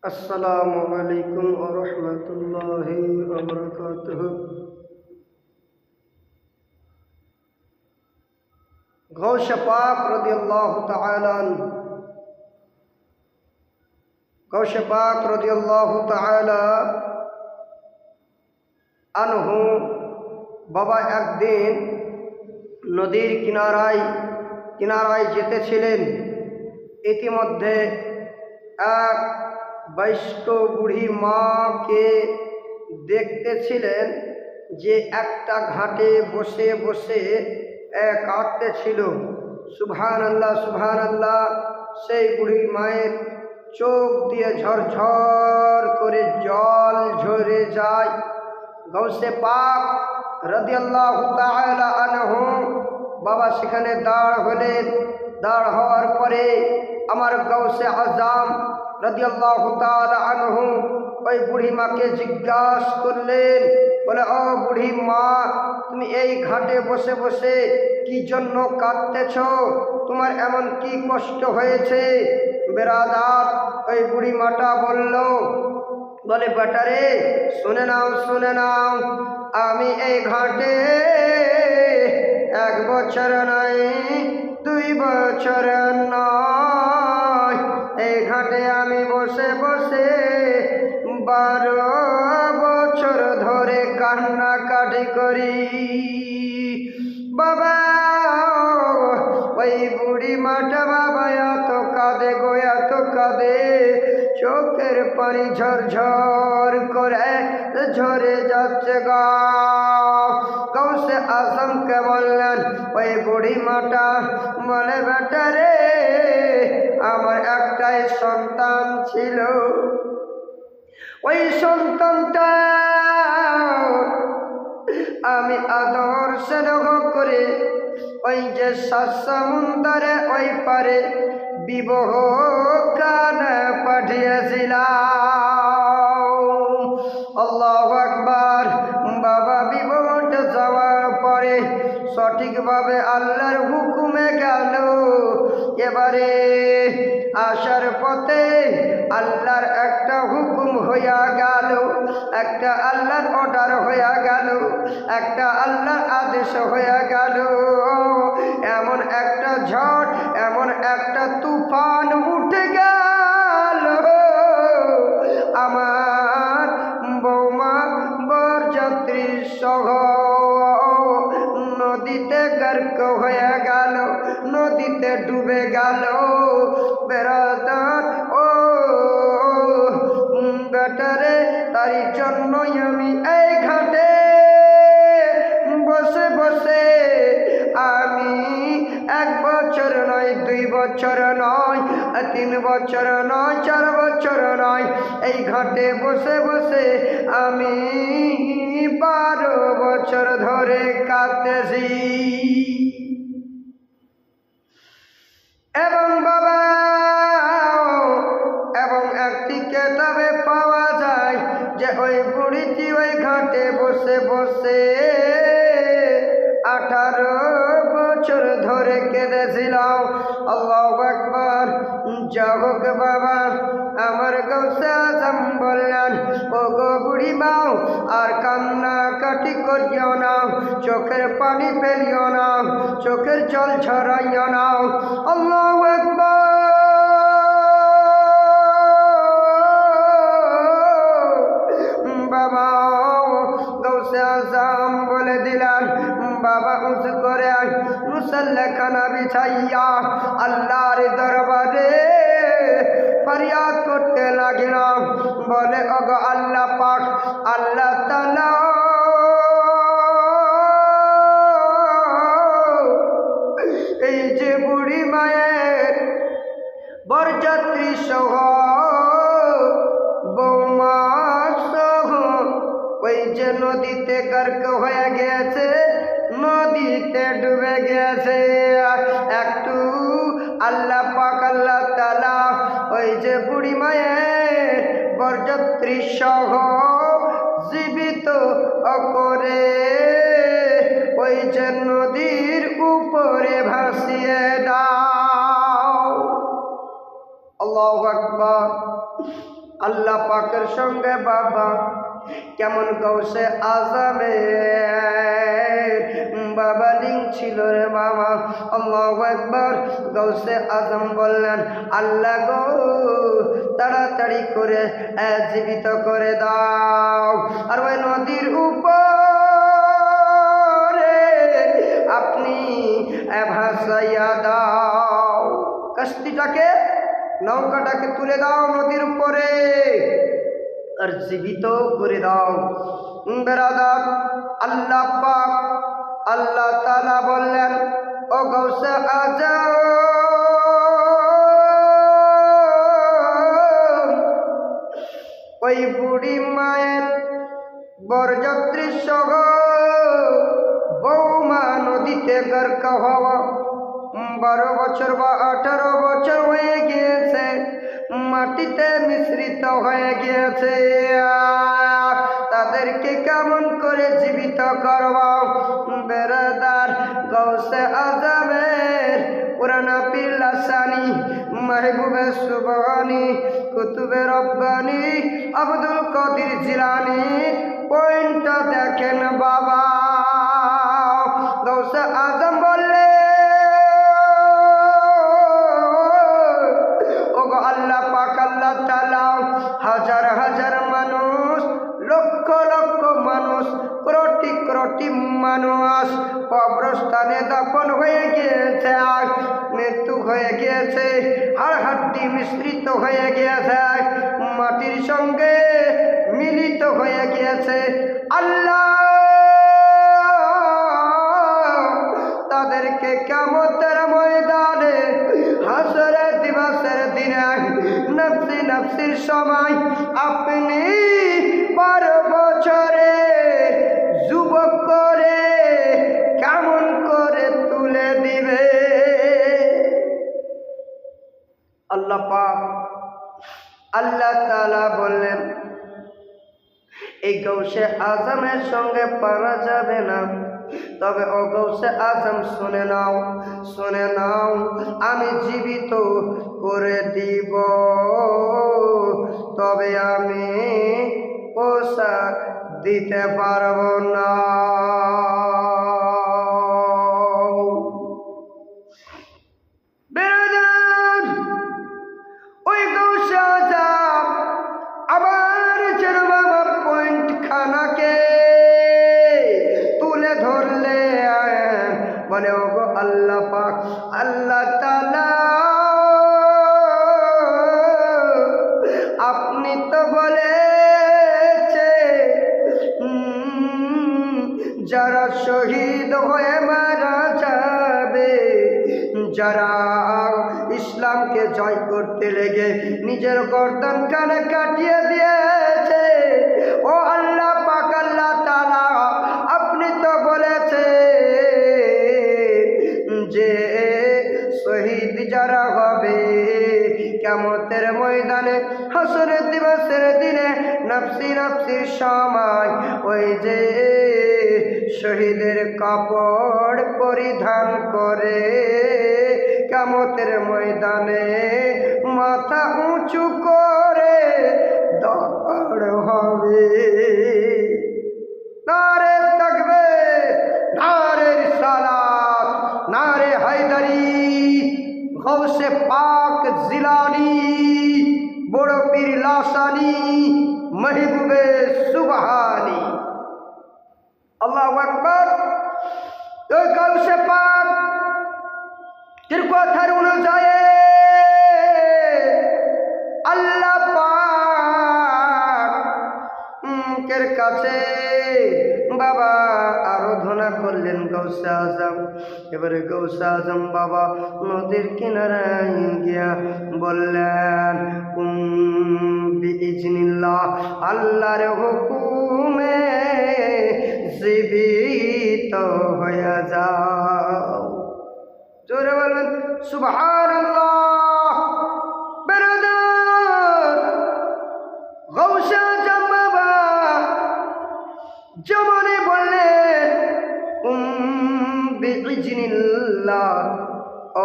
আসসালামু আলাইকুম ওয়া রাহমাতুল্লাহি ওয়া বারাকাতুহু। গৌস পাক রাদিয়াল্লাহু তাআলা আনহু বাবা একদিন নদীর কিনারায় যেতেছিলেন। ইতিমধ্যে এক বয়স্ক বুড়ি মাকে দেখতেছিলেন যে একটা ঘাটে বসে বসে কাঁদতেছিল। সুবহানাল্লাহ সুবহানাল্লাহ। সেই বুড়ি মায়ের চোখ দিয়ে ঝরঝর করে জল ঝরে যায়। গৌসে পাক রাদিয়াল্লাহু তাআলা আনহু বাবা সেখানে দাঁড় হলেন। দাঁড় হওয়ার পরে আমার গৌসে আজম রাদিয়াল্লাহু তাআলা আনহু ওই বুড়ি মাকে জিজ্ঞাসা করলেন, বলে, ও বুড়ি মা, তুমি এই ঘাটে বসে বসে কি জন্য কাঁদতেছ? তোমার এমন কি কষ্ট হয়েছে? বেরাদার, ওই বুড়ি মাটা বলে, বেটারে শুনে নাও, আমি এই ঘাটে 1 বছর নয়, 2 বছর নয়, এই ঘাটে আমি বসে বসে 12 বছর ধরে কান্নাকাটি করি। বাবা, ওই বুড়ি মাটা বাবা এত কাঁদে গো, এত কাঁদে, চোখের পানি ঝরঝর করে ঝরে যাচ্ছে গা। গৌসে আজমকে বললেন, ওই বুড়ি মাটা বলে, বেটারে আমার একটাই সন্তান ছিল, ওই সন্তানটা আমি আদর স্নেহ করে ওই যে সমুদ্রে ওই পারে বিবাহ কানে পাঠিয়েছিলাম। আল্লাহু আকবার। বাবা বিবাহটা যাওয়ার পরে সঠিকভাবে আল্লাহর হুকুমে গেল। এবারে আসার পথে আল্লাহর একটা হুকুম হইয়া গেল, একটা আল্লাহর অর্ডার হইয়া গেল, একটা আল্লাহর আদেশ হইয়া গেল। এমন একটা ঝড়, এমন একটা তুফান উঠে গেল, আমার বৌমা বরযাত্রী সহ নদীতে গর্ক হয়ে গেল, নদীতে ডুবে গেল। বেরাদার, ও বেটারে, তারই জন্যই আমি এই ঘাটে বসে বসে আমি 1 বছর নয়, 2 বছর নয়, 3 বছর নয়, 4 বছর নয়, এই ঘাটে বসে বসে আমি 12 বছর ধরে কাঁদতেছি। এবং বাবা, এবং একটি কেতাবে পাওয়া যায় যে ওই বুড়িটি ওই ঘাটে বসে বসে 18 বছর ধরে কেঁদেছিল। আল্লাহু আকবার। যাহোক বাবা, আমার গৌসে আজম বললেন, ও গো বুড়ি মাও, আর কান্নাকাটি করিও না, চোখের পানি ফেলিও না, চোখের জল ঝরাইও না। আল্লাহু আকবার। বাবা গৌসে আজম বলে দিলেন, বাবা উঁচু করে মুসল্লাখানা বিছাইয়া আল্লাহর দরবারে ফরিয়াদ করতে লাগলাম। বলে, ওগো আল্লাহ পাক, আল্লাহ তাআলা এই যে বুড়ি মায়ের বরযাত্রী সহ বৌমা সহ ওই যে নদীতে গর্ক হয়ে গেছে, নদীতে ডুবে গেছে, একটু আল্লাহ পাক আল্লাহ তাআলা ওই যে বুড়ি মায়ের বরযাত্রী সহ জীবিত করে ওই যে নদীর উপরে ভাসিয়ে দাও। আল্লাহু আকবার। আল্লাহ পাকের সঙ্গে বাবা কেমন গৌসে আজমের বাবা লিঙ্ক ছিল রে বাবা। আল্লাহু আকবার। গৌসে আজম বললেন, আল্লাহ গো তাড়াতাড়ি করে জীবিত করে দাও, আর ওই নদীর উপরে আপনি ভাসাইয়া দাও, কাস্তিটাকে নৌকাটাকে তুলে দাও নদীর উপরে আর জীবিত করে দাও। বেরাদার, আল্লাহ পাক আল্লাহ তাআলা বললেন, ও গৌসে আজম ওই বুড়ি মায়ের বরযাত্রী সহ বৌমা নদীতে গর্ক হওয়া 12 বছর বা 18 বছর হয়ে গিয়েছে, মাটিতে মিশ্রিত হয়ে গিয়েছে, তাদেরকে কেমন করে জীবিত করব? বেরাদার, গৌসে আজমের পুরানা পীর লাসানি মাহবুবে সুবহানি কুতুবে রব্বানি আব্দুল কাদের জিলানি পয়েন্টটা দেখেন বাবা। গৌসে আজম বললে, আল্লাহ পাক আল্লাহ তাআলা হাজার হাজার মানুষ, লক্ষ লক্ষ মানুষ, কোটি কোটি মানুষ কবরস্থানে দাফন হয়ে গিয়েছে, মৃত্যু হয়ে গিয়েছে, হাড় হাড্ডি মিশ্রিত হয়ে গিয়েছে, মাটির সঙ্গে মিলিত হয়ে গিয়েছে। আল্লাহ তাদেরকে কিয়ামতের ময়দানে হাসরের দিবসের দিনে নফসি নফসির সময় আপনি 12 বছরে যুবক করে কেমন করে তুলে দিবে? আল্লাহ পাক আল্লাহ তাআলা বললেন, এই গৌসে আজমের সঙ্গে পারা যাবে না, তবে ও গৌসে আজম শুনে নাও, শুনে নাও, আমি জীবিত করে দিব, তবে আমি পোশাক দিতে পারবো না। ওই গৌসে আজম আবার যেন বাবা পয়েন্ট খানাকে তুলে ধরলে, বলে ও গো আল্লাহ পাক আল্লাহ তাআলা আপনি তো বলেছে যারা শহীদ হয়ে মারা যাবে, যারা ইসলামকে জয় করতে লেগে নিজের গর্দন কানে কাটিয়ে দিয়েছে, ও আল্লাহ পাক আল্লাহ তাআলা আপনি তো বলেছে যে শহীদ যারা হবে কিয়ামতের ময়দানে হাসরের দিবসের দিনে নফসি নফসির সময় ওই যে শহীদের কাপড় পরিধান করে কিয়ামতের ময়দানে মাথা উঁচু করে দাঁড় হবে। নারে তাকবীর, নারে রিসালাত, নারে হায়দারি, গৌসে পাক জিলানি, বড় পীর লাসানি, মাহবুবে সুবহানি। আল্লাহু আকবার। ওই গৌসে পাক এর কথার অনুযায়ী আল্লাহ পাকের কাছে বাবা আরাধনা করলেন গৌসে আজম। এবারে গৌসে আজম বাবা নদীর কিনারায় গিয়া বললেন, বিইজনিল্লাহ, আল্লাহর হুকুমে জীবিত হয়ে যাও। জোরে বলবেন সুবহানাল্লাহ। বেরাদার, গৌসে আজম বাবা যেমনই বললেন বিইজনিল্লাহ,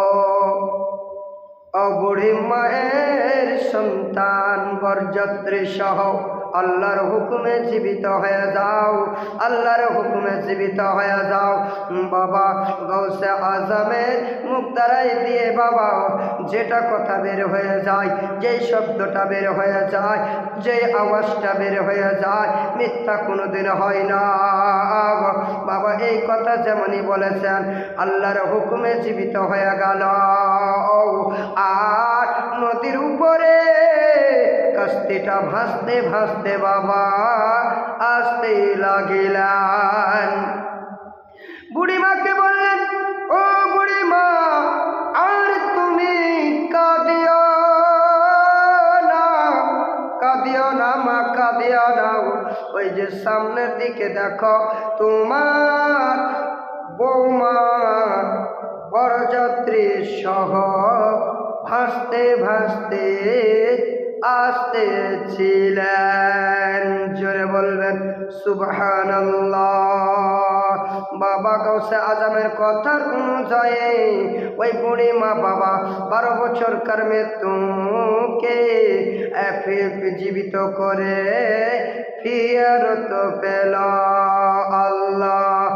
ও বুড়ি মায়ের সন্তান বরযাত্রী সহ আল্লাহর হুকুমে জীবিত হয়ে যাও, আল্লাহর হুকুমে জীবিত হয়ে যাও। বাবা গৌসে আজমের মুখ দ্বারাই দিয়ে বাবা যেটা কথা বের হয়ে যায়, যেই শব্দটা বের হয়ে যায়, যেই আওয়াজটা বের হয়ে যায়, মিথ্যা কোনোদিন হয় না বাবা। এই কথা যেমনই বলেছেন, আল্লাহর হুকুমে জীবিত হয়ে গেল। আর নদীর উপরে কাস্তিটা ভাসতে ভাসতে বাবা আসতে লাগিলেন। বুড়িমাকে বললেন, ও বুড়িমা, আর তুমি কাঁদিও না, কাঁদিও না মা, কাঁদিও না। ওই যে সামনের দিকে দেখো, তোমার বৌমা বরযাত্রী সহ ভাসতে ভাসতে আসতেছিলেন। জোরে বলবেন সুবহানাল্লাহ। বাবা গৌসে আজমের কথার অনুযায়ী ওই বুড়ি মা বাবা 12 বছরকার মৃত্যুকে জীবিত করে ফিরত পেল। আল্লাহ